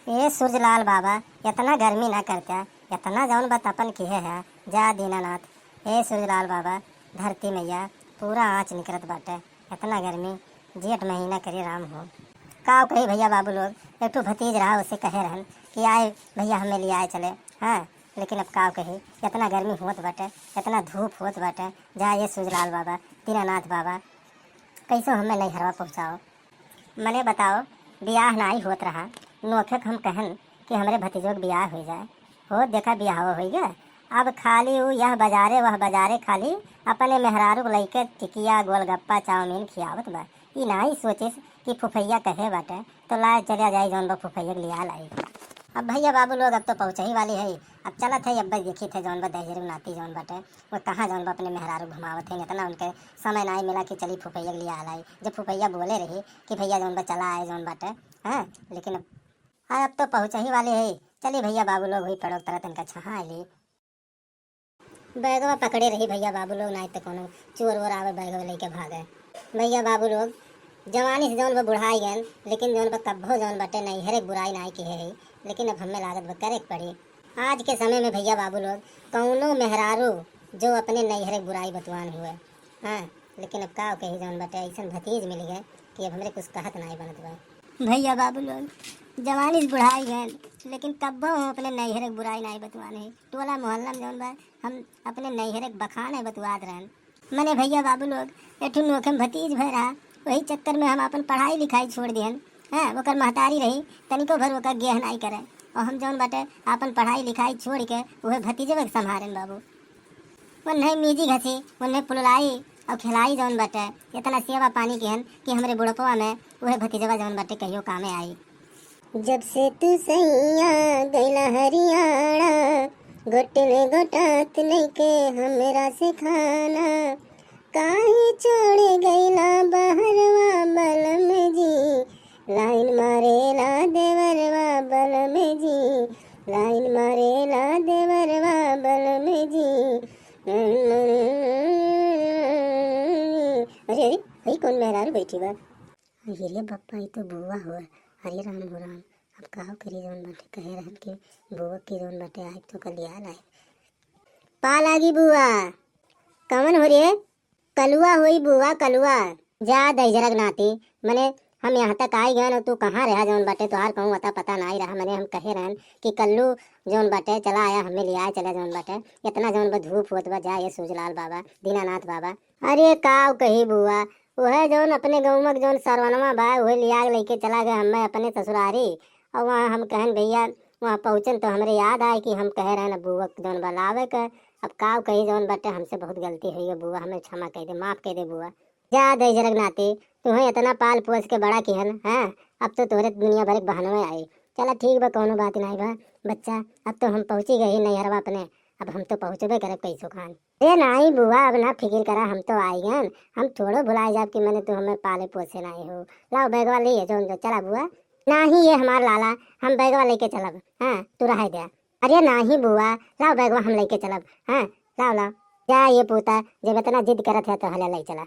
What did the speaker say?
ए सूरजलाल बाबा, इतना गर्मी ना करता, इतना जौन बा तपन किए है जा दीनानाथ। ए सूरजलाल बाबा, धरती मैया पूरा आँच निकलत बाटे, इतना गर्मी, जेठ महीना करी राम हो। का कही भैया बाबू लोग, एक ठो भतीज रहा उसे कहे रहन कि आए भैया हमें ले आए चले, हाँ, लेकिन अब का कही, इतना गर्मी होत बाटे, इतना धूप होत बाटे। जा ये सूरजलाल बाबा, दीनानाथ बाबा, कैसो हमें नहीं हरवा पहुँचाओ। मने बताओ, ब्याह नाई होत रहा, नोखे हम कहन कि हमरे भतीजों के ब्याह हो जाए, हो देखा ब्याह हो गया। अब खाली वो यह बाजारे वह बाजारे खाली अपने मेहरारू को लइके टिकिया गोलगप्पा चाउमीन खियावत बा। ई नाही सोचिस कि फुफैया कहे बाटे तो ला चलिया जाए जौन बा फुफैया के लिया लाई। अब भैया बाबू लोग अब तो पहुँच ही वाली है। अब चलत है, अब देखी थे जौन बा दहेजरू नाती जौन बाटे वो कहाँ जौन बा अपने मेहरारू घुमावत है। इतना उनके समय ना मिला कि चली फुफैया के लिया लाई। जब फुफैया बोले रही कि भैया जौन बा चला आए जौन बाटे, हाँ, लेकिन अब तो पहुँच ही वाली है। चलिए भैया बाबू लोग हुई पड़ो तरह तनका छहा आली, बैगवा पकड़े रही भैया बाबू लोग, नहीं तो कोनो चोर वोर आवे बैगवा लेके भागे। भैया बाबू लोग जवानी से जौन बा बुढ़ाई गए, लेकिन जौन बा कब्बो जौन बटे नहीं हर एक बुराई नहीं की है, लेकिन अब हमें लागत बा करे पड़ी। आज के समय में भैया बाबू लोग कौनो मेहरारू जो अपने नैहर एक बुराई बतवान हुए, हाँ, लेकिन अब का कही जौन बटे ऐसा भतीज मिल गए कि अब हमरे कुछ कहत नहीं बनत बा। भैया बाबू लोग जवानी से बुढ़ाई गए, लेकिन कब्बो हम अपने नैहर एक बुराई नहीं बतवाने। टोला मोहल्ला में जौन बा हम अपने नैहर एक बखाने बतवात रहन। मने भैया बाबू लोग एठू नोखे में भतीज भय रहा, वही चक्कर में हम अपन पढ़ाई लिखाई छोड़ दियन। हाँ, ओकर महतारी रही तनिको भर ओकर गेह नहीं करे, और हम जौन बाटे अपन पढ़ाई लिखाई छोड़ के वह भतीजे के संभारन बाबू। उन्हें मीजी घसी, उन्हें पुललाई और खिलाई जौन बाटे इतना सेवा पानी केहन कि हमरे बुढ़पवा में वह भतीजवा जौन बाटे कहियो कामे आई। जब से तू सैया गैला हरियाणा, गोटने गोटात लेके हमरा से खाना, काहे छोड़े गैला बहरवा बल में जी, लाइन मारेला देवरवा बल में जी, लाइन मारेला देवरवा बल में जी। अरे अरे भाई कौन मेहरारू बैठी बा? अरे बप्पा ये तो बुआ हुआ। हरे राम हो राम। अब कहो करी जौन बाटे कहे रहन कि बुआ की जौन बाटे आए तो कल याद आए। पा लागी बुआ, कवन हो रे? कलुआ हुई बुआ कलुआ। जा दजरग नाती, मने हम यहाँ तक आई गए और तू कहाँ रहा जौन बाटे तुहार कहूँ अता पता नहीं रहा। मने हम कहे रहन कि कल्लू जौन बाटे चला आया हमें ले आए चला जौन बाटे इतना जौन बा धूप होत बा। जा ये सूरजलाल बाबा दीनानाथ बाबा। अरे काव कही बुआ, वह जौन अपने गौमक जौन सरवनवा बा वह लिया लेके चला गया हमें अपने ससुरारी, और वहाँ हम कहन भैया वहाँ पहुँचन तो हमारे याद आए कि हम कह रहे हैं बुआ जौन बा लावे का। अब काव कही जौन बाटे हमसे बहुत गलती हुई है बुआ, हमें क्षमा कह दे, माफ़ कह दे बुआ। जा दजरग नाती, तुम्हें इतना पाल पोस के बड़ा किहन, हाँ, अब तो तोरे दुनिया भर बहनों आई। चला ठीक बा, कोनो बात नहीं बा बच्चा, अब तो हम पहुँची गए नैहरवा अपने, अब हम तो पहुँचबे करे कैसो खान। ए नहीं बुआ, अब ना फिक्र करा, हम तो आई गन, हम थोड़ो भुलाए जाब कि मैंने तू हमें पाले पोसे नहीं हो। लाओ बैगवा ले जो चला बुआ। नहीं ये हमार लाला, हम बैगवा लेके चलब, हाँ, तू रह दिया। अरे नहीं बुआ, लाओ बैगवा हम लेके चलब, हाँ, लाओ लाओ। जा ये पोता जब इतना जिद करत है तो हले ले चला।